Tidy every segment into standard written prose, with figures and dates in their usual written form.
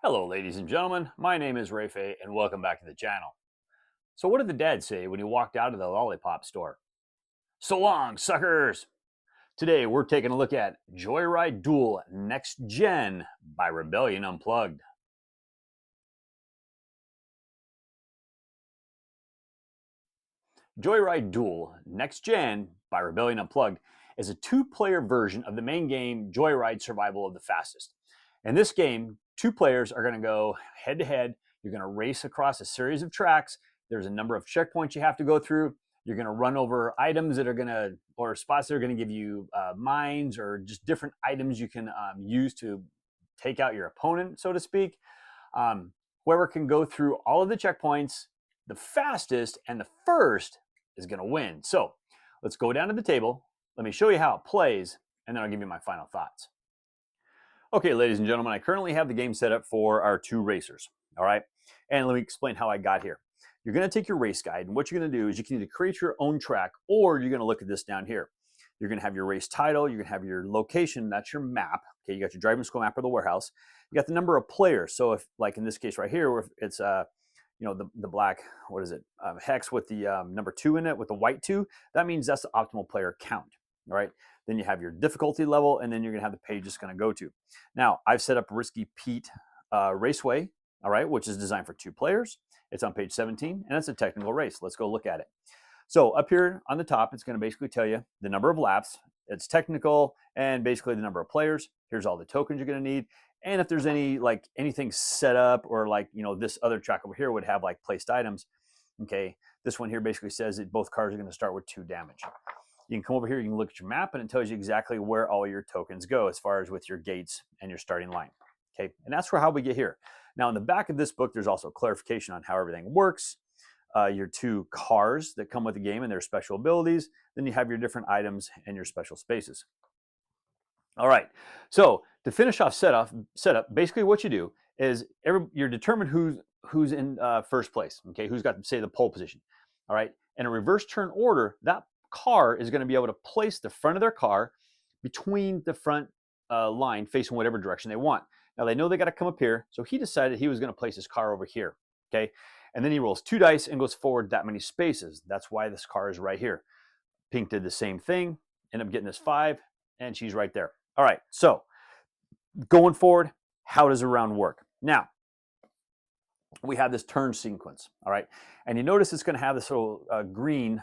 Hello, ladies and gentlemen. My name is Rafe, and welcome back to the channel. So, what did the dad say when he walked out of the lollipop store? So long, suckers! Today, we're taking a look at Joyride Duel Next Gen by Rebellion Unplugged. Joyride Duel Next Gen by Rebellion Unplugged is a two-player version of the main game Joyride Survival of the Fastest. In this game, two players are going to go head-to-head. You're going to race across a series of tracks. There's a number of checkpoints you have to go through. You're going to run over items that are going to, or spots that are going to give you mines or just different items you can use to take out your opponent, so to speak. Whoever can go through all of the checkpoints the fastest and the first is going to win. So let's go down to the table. Let me show you how it plays, and then I'll give you my final thoughts. Okay, ladies and gentlemen, I currently have the game set up for our two racers. All right, and let me explain how I got here. You're going to take your race guide, and what you're going to do is you can either create your own track, or you're going to look at this down here. You're going to have your race title. You're going to have your location. That's your map. Okay, you got your driving school map or the warehouse. You got the number of players. So if, like in this case right here, if it's the black, what is it, hex with the number 2 in it with the white 2, that means that's the optimal player count. All right. Then you have your difficulty level, and then you're going to have the page it's going to go to. Now, I've set up Risky Pete Raceway, all right, which is designed for 2 players. It's on page 17, and it's a technical race. Let's go look at it. So up here on the top, it's going to basically tell you the number of laps. It's technical, and basically the number of players. Here's all the tokens you're going to need. And if there's anything set up, or this other track over here would have like placed items. Okay, this one here basically says that both cars are going to start with 2 damage. You can come over here, you can look at your map, and it tells you exactly where all your tokens go as far as with your gates and your starting line. Okay, and that's how we get here. Now, in the back of this book, there's also clarification on how everything works. Your 2 cars that come with the game and their special abilities. Then you have your different items and your special spaces. All right, so to finish off setup, basically what you do is you're determined who's in first place. Okay, who's got, say, the pole position. All right, in a reverse turn order, that car is going to be able to place the front of their car between the front line facing whatever direction they want. Now they know they got to come up here, so he decided he was going to place his car over here. Okay, and then he rolls 2 dice and goes forward that many spaces. That's why this car is right here. Pink did the same thing, ended up getting this 5, and she's right there. All right, so going forward, how does a round work? Now, we have this turn sequence, all right? And you notice it's going to have this little green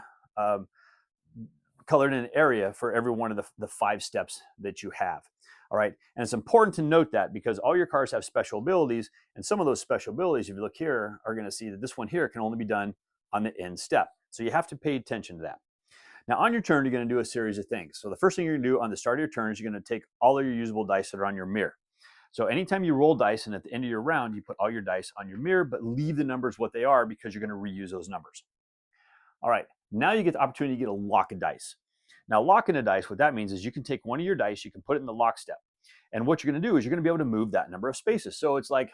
colored in area for every one of the 5 steps that you have, all right? And it's important to note that because all your cars have special abilities, and some of those special abilities, if you look here, are going to see that this one here can only be done on the end step. So you have to pay attention to that. Now, on your turn, you're going to do a series of things. So the first thing you're going to do on the start of your turn is you're going to take all of your usable dice that are on your mirror. So anytime you roll dice and at the end of your round, you put all your dice on your mirror, but leave the numbers what they are because you're going to reuse those numbers. All right, now you get the opportunity to get a lock of dice. Now, locking a dice, what that means is you can take one of your dice, you can put it in the lock step. And what you're going to do is you're going to be able to move that number of spaces. So it's like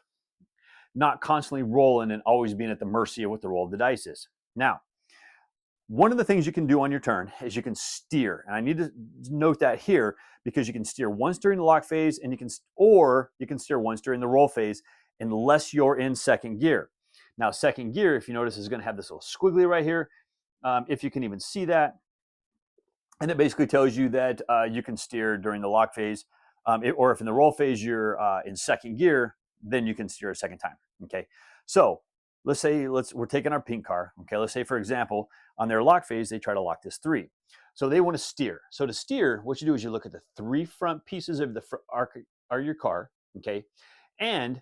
not constantly rolling and always being at the mercy of what the roll of the dice is. Now, one of the things you can do on your turn is you can steer. And I need to note that here because you can steer once during the lock phase, and you can steer once during the roll phase unless you're in second gear. Now, second gear, if you notice, is going to have this little squiggly right here. If you can even see that. And it basically tells you that you can steer during the lock phase. Or if in the roll phase you're in second gear, then you can steer a second time. Okay, so let's say we're taking our pink car. Okay, let's say, for example, on their lock phase, they try to lock this 3. So they want to steer. So to steer, what you do is you look at the 3 front pieces of the arc of your car. Okay, and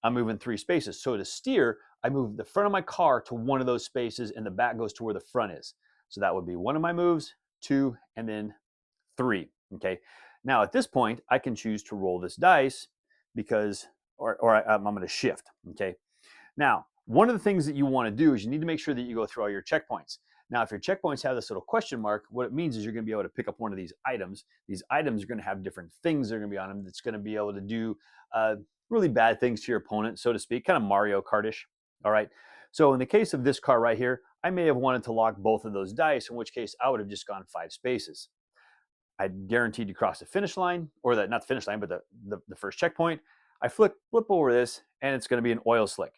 I'm moving 3 spaces. So to steer, I move the front of my car to one of those spaces, and the back goes to where the front is. So that would be one of my moves, 2, and then 3. Okay. Now at this point, I can choose to roll this dice because, I'm going to shift. Okay. Now, one of the things that you want to do is you need to make sure that you go through all your checkpoints. Now, if your checkpoints have this little question mark, what it means is you're going to be able to pick up one of these items. These items are going to have different things that are going to be on them that's going to be able to do really bad things to your opponent, so to speak, kind of Mario Kart-ish. All right. So in the case of this car right here, I may have wanted to lock both of those dice, in which case I would have just gone 5 spaces. I guaranteed to cross the finish line, or not the finish line, but the first checkpoint. I flip over this, and it's going to be an oil slick.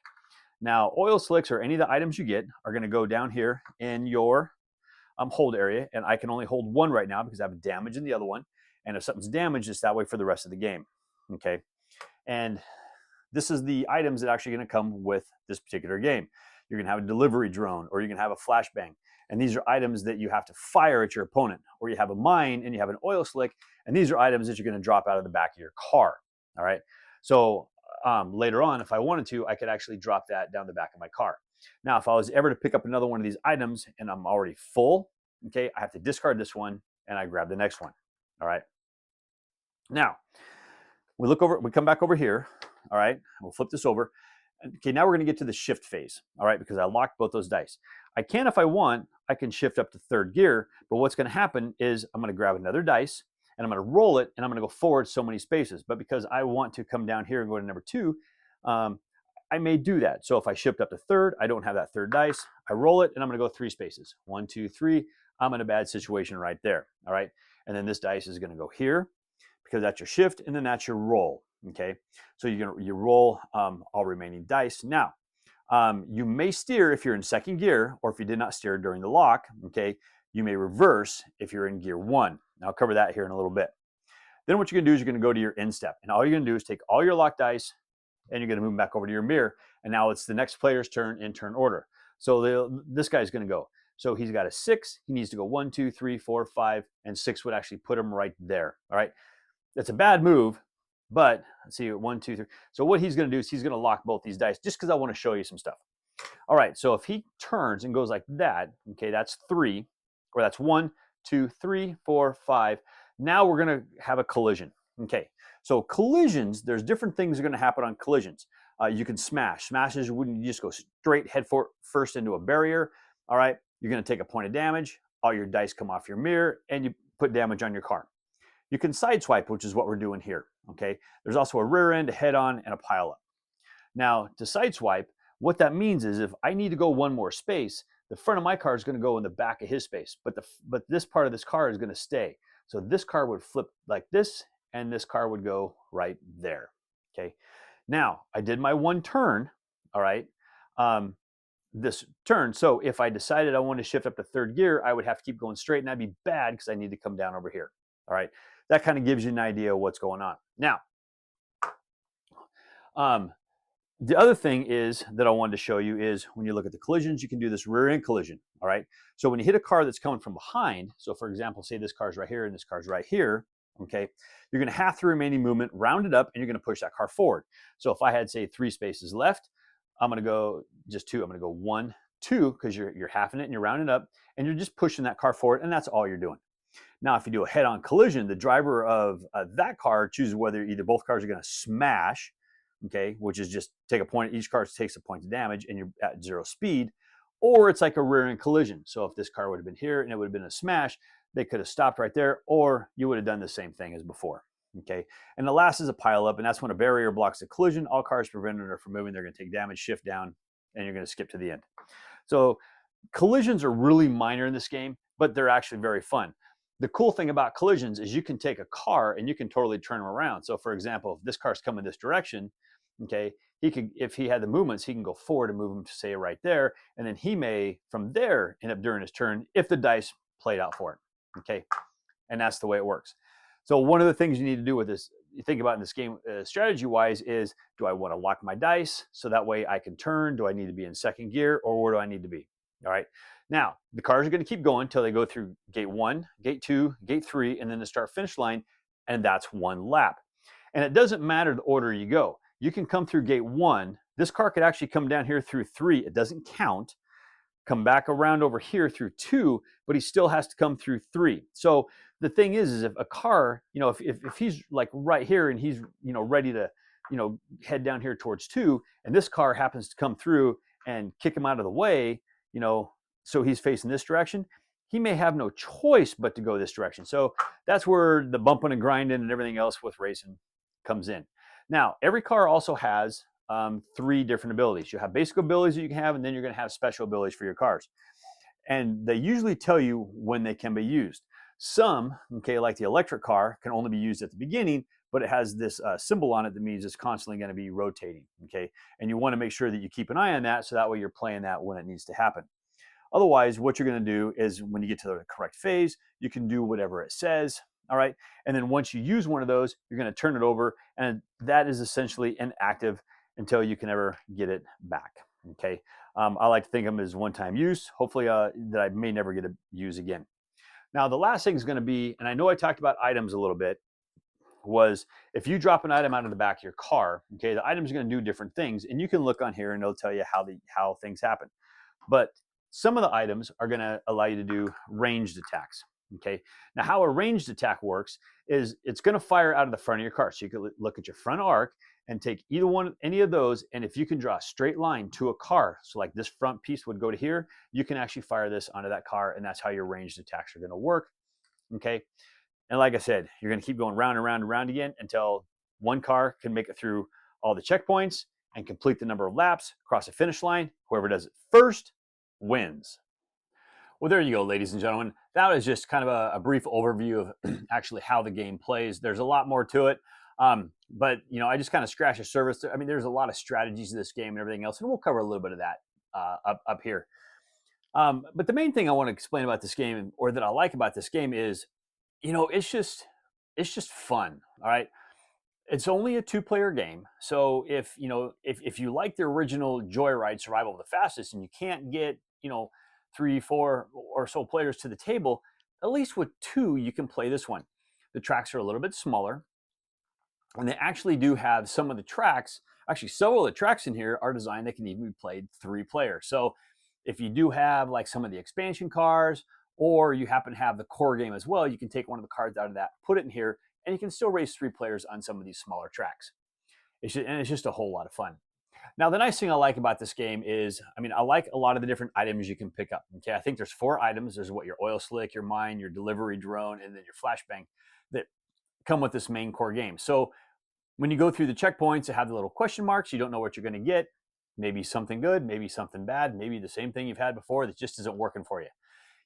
Now, oil slicks or any of the items you get are going to go down here in your hold area, and I can only hold one right now because I have a damage in the other one. And if something's damaged, it's that way for the rest of the game. Okay, and this is the items that are actually going to come with this particular game. You're going to have a delivery drone, or you're going to have a flashbang. And these are items that you have to fire at your opponent. Or you have a mine and you have an oil slick, and these are items that you're going to drop out of the back of your car. All right. So later on, if I wanted to, I could actually drop that down the back of my car. Now, if I was ever to pick up another one of these items and I'm already full, okay, I have to discard this one and I grab the next one. All right. Now, we come back over here. All right. We'll flip this over. Okay, now we're going to get to the shift phase. All right, because I locked both those dice. I can, if I want, I can shift up to third gear, but what's going to happen is I'm going to grab another dice and I'm going to roll it and I'm going to go forward so many spaces. But because I want to come down here and go to number 2, I may do that. So if I shift up to third, I don't have that third dice. I roll it and I'm going to go 3 spaces. 1, 2, 3. I'm in a bad situation right there. All right, and then this dice is going to go here because that's your shift, and then that's your roll. Okay, so you roll all remaining dice. Now, you may steer if you're in second gear, or if you did not steer during the lock. Okay, you may reverse if you're in gear 1. Now, I'll cover that here in a little bit. Then what you're going to do is you're going to go to your end step, and all you're going to do is take all your locked dice, and you're going to move them back over to your mirror. And now it's the next player's turn in turn order. So this guy's going to go. So he's got a 6. He needs to go 1, 2, 3, 4, 5, and 6 would actually put him right there. All right, that's a bad move. But let's see, 1, 2, 3. So what he's going to do is he's going to lock both these dice just because I want to show you some stuff. All right, so if he turns and goes like that, okay, that's 3, or that's 1, 2, 3, 4, 5. Now we're going to have a collision. Okay, so collisions, there's different things that are going to happen on collisions. You can smash. Smashes wouldn't just go straight head first into a barrier. All right, you're going to take a point of damage. All your dice come off your mirror, and you put damage on your car. You can sideswipe, which is what we're doing here. Okay, there's also a rear end, a head on, and a pile up. Now, to sideswipe, what that means is if I need to go one more space, the front of my car is going to go in the back of his space, but this part of this car is going to stay. So this car would flip like this, and this car would go right there. Okay, now I did my 1 turn. All right, this turn. So if I decided I wanted to shift up to third gear, I would have to keep going straight, and that'd be bad because I need to come down over here. All right, that kind of gives you an idea of what's going on. Now, the other thing is that I wanted to show you is when you look at the collisions, you can do this rear end collision. All right, so when you hit a car that's coming from behind, so for example, say this car's right here and this car's right here, okay, you're going to half the remaining movement, round it up, and you're going to push that car forward. So if I had, say, 3 spaces left, I'm going to go just 2. I'm going to go 1, 2, because you're halving it and you're rounding up, and you're just pushing that car forward, and that's all you're doing. Now, if you do a head-on collision, the driver of that car chooses whether either both cars are going to smash, okay, which is just take a point, each car takes a point of damage, and you're at 0 speed, or it's like a rear-end collision. So if this car would have been here and it would have been a smash, they could have stopped right there, or you would have done the same thing as before, okay? And the last is a pile-up, and that's when a barrier blocks the collision. All cars prevented are from moving. They're going to take damage, shift down, and you're going to skip to the end. So collisions are really minor in this game, but they're actually very fun. The cool thing about collisions is you can take a car and you can totally turn them around. So for example, if this car's coming this direction, okay, he could, if he had the movements, he can go forward and move him to say right there, and then he may from there end up during his turn if the dice played out for it, okay? And that's the way it works. So one of the things you need to do with this, you think about in this game strategy-wise, is do I want to lock my dice so that way I can turn? Do I need to be in second gear, or where do I need to be? All right. Now, the cars are going to keep going until they go through gate 1, gate 2, gate 3, and then the start-finish line, and that's 1 lap. And it doesn't matter the order you go. You can come through gate 1. This car could actually come down here through 3. It doesn't count. Come back around over here through 2, but he still has to come through 3. So the thing is if a car, if he's like right here and he's, ready to, head down here towards 2, and this car happens to come through and kick him out of the way, so he's facing this direction, he may have no choice but to go this direction. So that's where the bumping and grinding and everything else with racing comes in. Now, every car also has 3 different abilities. You have basic abilities that you can have, and then you're going to have special abilities for your cars. And they usually tell you when they can be used. Some, okay, like the electric car, can only be used at the beginning, but it has this symbol on it that means it's constantly going to be rotating. Okay, and you want to make sure that you keep an eye on that, so that way you're playing that when it needs to happen. Otherwise, what you're going to do is when you get to the correct phase, you can do whatever it says. All right. And then once you use one of those, you're going to turn it over, and that is essentially inactive until you can ever get it back. Okay. I like to think of them as one-time use, hopefully that I may never get to use again. Now, the last thing is going to be, and I know I talked about items a little bit, was if you drop an item out of the back of your car, okay, the item is going to do different things, and you can look on here and it'll tell you how things happen. But some of the items are going to allow you to do ranged attacks. Okay. Now, how a ranged attack works is it's going to fire out of the front of your car. So you can look at your front arc and take any of those. And if you can draw a straight line to a car, so like this front piece would go to here, you can actually fire this onto that car. And that's how your ranged attacks are going to work. Okay. And like I said, you're going to keep going round and round and round again until one car can make it through all the checkpoints and complete the number of laps, cross the finish line. Whoever does it first wins. Well, there you go, ladies and gentlemen. That was just kind of a brief overview of actually how the game plays. There's a lot more to it, but I just kind of scratched the surface. I mean, there's a lot of strategies in this game and everything else, and we'll cover a little bit of that up here. But the main thing I want to explain about this game, or that I like about this game, is it's just fun. All right. It's only a 2-player game, so if you like the original Joyride Survival of the Fastest, and you can't get 3, 4 or so players to the table, at least with 2 you can play this one. The tracks are a little bit smaller, and they actually do have some of the tracks. Actually, several of the tracks in here are designed that can even be played 3 players. So if you do have like some of the expansion cars, or you happen to have the core game as well, you can take one of the cards out of that, put it in here, and you can still race 3 players on some of these smaller tracks. It's just a whole lot of fun. Now, the nice thing I like about this game is, I like a lot of the different items you can pick up. Okay, I think there's 4 items. There's your oil slick, your mine, your delivery drone, and then your flashbang that come with this main core game. So when you go through the checkpoints, they have the little question marks. You don't know what you're going to get. Maybe something good, maybe something bad, maybe the same thing you've had before that just isn't working for you.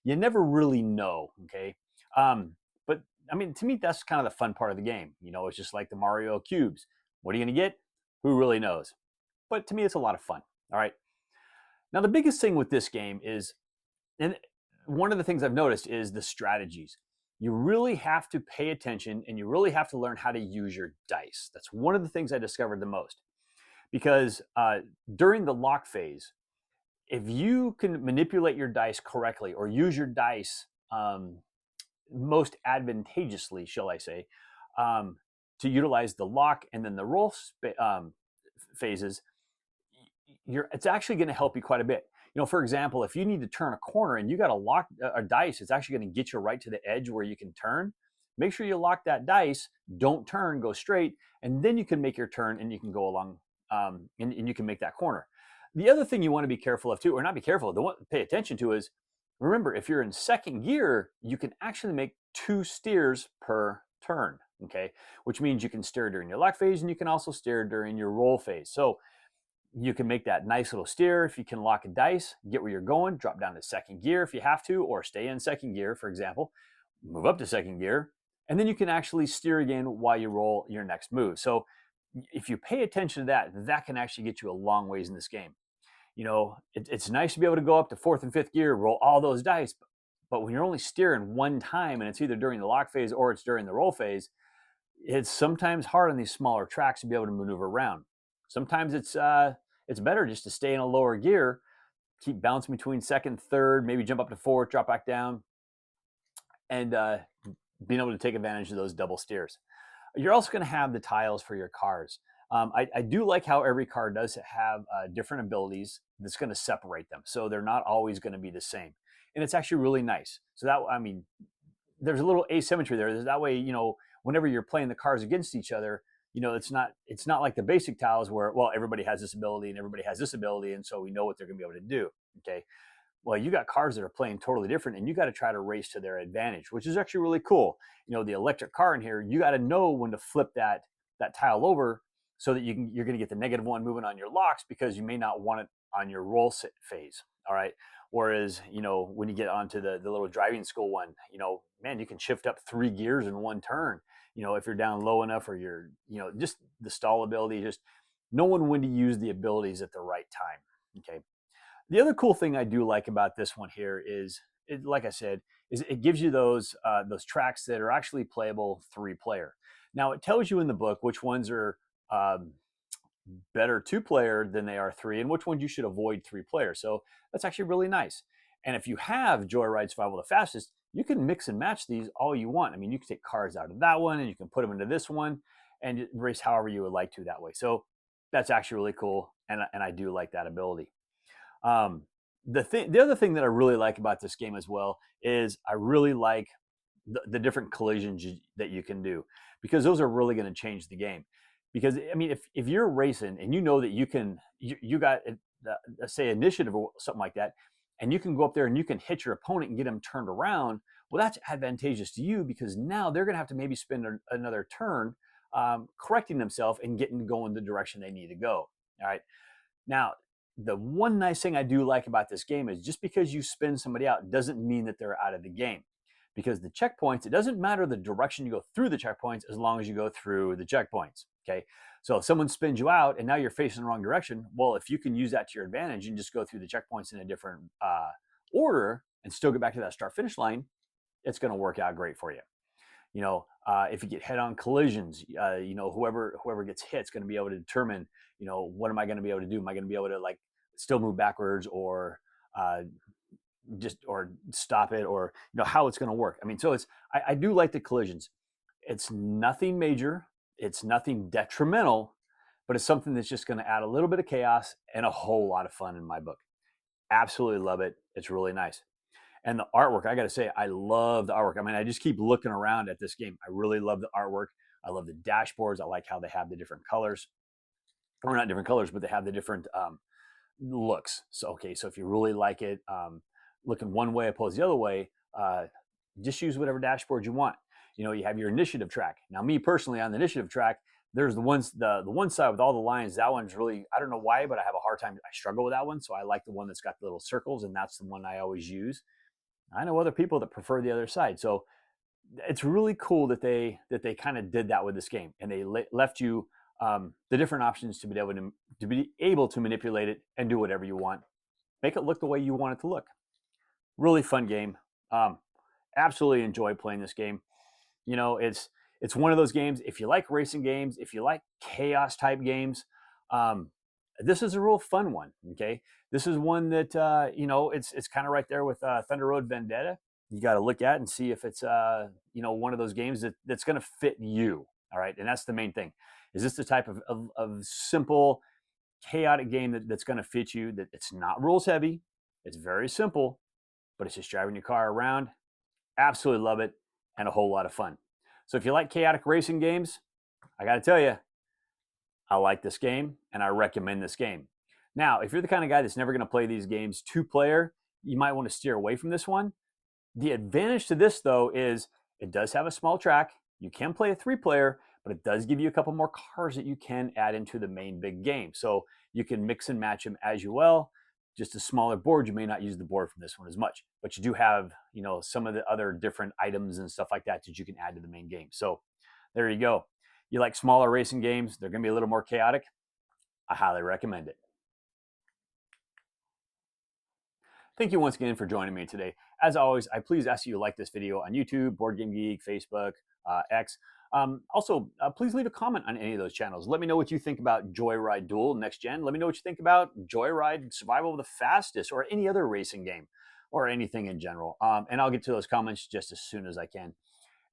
You never really know, okay? But to me, that's kind of the fun part of the game. It's just like the Mario cubes. What are you going to get? Who really knows? But to me, it's a lot of fun. All right. Now, the biggest thing with this game is, and one of the things I've noticed is the strategies. You really have to pay attention, and you really have to learn how to use your dice. That's one of the things I discovered the most. Because during the lock phase, if you can manipulate your dice correctly, or use your dice most advantageously, shall I say, to utilize the lock and then the roll phases, it's actually going to help you quite a bit. For example, if you need to turn a corner and you got a lock a dice, it's actually going to get you right to the edge where you can turn. Make sure you lock that dice, don't turn, go straight, and then you can make your turn and you can go along and you can make that corner. The other thing you want to be careful of too, or not be careful, pay attention to, is remember, if you're in second gear, you can actually make 2 steers per turn, okay? Which means you can steer during your lock phase, and you can also steer during your roll phase. So you can make that nice little steer if you can lock a dice, get where you're going, drop down to second gear if you have to, or stay in second gear, for example, move up to second gear, and then you can actually steer again while you roll your next move. So if you pay attention to that, that can actually get you a long ways in this game. It's nice to be able to go up to 4th and 5th gear, roll all those dice, but when you're only steering one time, and it's either during the lock phase or it's during the roll phase, it's sometimes hard on these smaller tracks to be able to maneuver around. Sometimes it's better just to stay in a lower gear, keep bouncing between 2nd, 3rd, maybe jump up to 4th, drop back down, and being able to take advantage of those double steers. You're also going to have the tiles for your cars. I do like how every car does have different abilities that's going to separate them. So they're not always going to be the same. And it's actually really nice. So there's a little asymmetry there. That way, whenever you're playing the cars against each other, it's not like the basic tiles where, well, everybody has this ability and everybody has this ability, and so we know what they're going to be able to do. Okay. Well, you got cars that are playing totally different, and you got to try to race to their advantage, which is actually really cool. The electric car in here, you got to know when to flip that tile over so that you're going to get the -1 moving on your locks, because you may not want it on your roll phase. All right. Whereas, when you get onto the little driving school one, man, you can shift up 3 gears in one turn. if you're down low enough, or you're, just the stall ability, just knowing when to use the abilities at the right time. Okay. The other cool thing I do like about this one here is, like I said, is it gives you those tracks that are actually playable 3-player. Now it tells you in the book which ones are um, better 2-player than they are 3, and which ones you should avoid 3-player. So that's actually really nice. And if you have Joyride Survival the Fastest, you can mix and match these all you want. I mean, you can take cars out of that one and you can put them into this one and race however you would like to that way. So that's actually really cool, and I do like that ability. Um, the other thing that I really like about this game as well is I really like the different collisions that you can do, because those are really going to change the game. Because I mean, if you're racing and you know that you got say initiative or something like that, and you can go up there and you can hit your opponent and get them turned around, well, that's advantageous to you, because now they're going to have to maybe spend another turn correcting themselves and getting going the direction they need to go. All right. Now, the one nice thing I do like about this game is, just because you spin somebody out doesn't mean that they're out of the game. Because the checkpoints, it doesn't matter the direction you go through the checkpoints, as long as you go through the checkpoints. Okay. So if someone spins you out and now you're facing the wrong direction, well, if you can use that to your advantage and just go through the checkpoints in a different order and still get back to that start finish line, it's going to work out great for you. If you get head-on collisions, whoever gets hit is going to be able to determine, what am I going to be able to do? Am I going to be able to still move backwards, or or stop it, or how it's going to work? I mean, so I do like the collisions. It's nothing major, it's nothing detrimental, but it's something that's just going to add a little bit of chaos and a whole lot of fun in my book. Absolutely love it. It's really nice. And the artwork, I got to say, I love the artwork. I mean, I just keep looking around at this game. I really love the artwork. I love the dashboards. I like how they have the different colors, or not different colors, but they have the different looks. So, okay, so if you really like it, looking one way opposed to the other way, just use whatever dashboard you want. You have your initiative track. Now, me personally, on the initiative track, there's the one side with all the lines. That one's really, I don't know why, but I have a hard time. I struggle with that one. So I like the one that's got the little circles, and that's the one I always use. I know other people that prefer the other side. So it's really cool that they kind of did that with this game, and they left you the different options to be able to manipulate it and do whatever you want. Make it look the way you want it to look. Really fun game. Absolutely enjoy playing this game. It's one of those games. If you like racing games, if you like chaos type games, this is a real fun one. Okay, this is one that it's kind of right there with Thunder Road Vendetta. You got to look at and see if it's one of those games that's going to fit you. All right, and that's the main thing. Is this the type of simple, chaotic game that's going to fit you? That it's not rules heavy. It's very simple, but it's just driving your car around. Absolutely love it, and a whole lot of fun. So if you like chaotic racing games, I got to tell you, I like this game and I recommend this game. Now, if you're the kind of guy that's never going to play these games 2-player, you might want to steer away from this one. The advantage to this, though, is it does have a small track. You can play a 3-player, but it does give you a couple more cars that you can add into the main big game. So you can mix and match them as you will. Just a smaller board, you may not use the board from this one as much, but you do have, some of the other different items and stuff like that you can add to the main game. So there you go. You like smaller racing games, they're going to be a little more chaotic. I highly recommend it. Thank you once again for joining me today. As always, I please ask you to like this video on YouTube, Board Game Geek, Facebook, X. Also, please leave a comment on any of those channels. Let me know what you think about Joyride Duel Next Gen. Let me know what you think about Joyride Survival of the Fastest, or any other racing game, or anything in general. And I'll get to those comments just as soon as I can.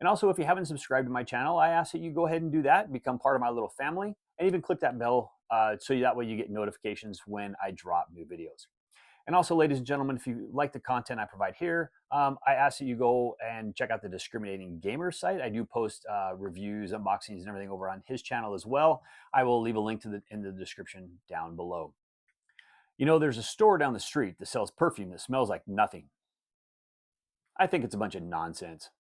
And also, if you haven't subscribed to my channel, I ask that you go ahead and do that, become part of my little family, and even click that bell so that way you get notifications when I drop new videos. And also, ladies and gentlemen, if you like the content I provide here, I ask that you go and check out the Discriminating Gamer site. I do post reviews, unboxings, and everything over on his channel as well. I will leave a link in the description down below. There's a store down the street that sells perfume that smells like nothing. I think it's a bunch of nonsense.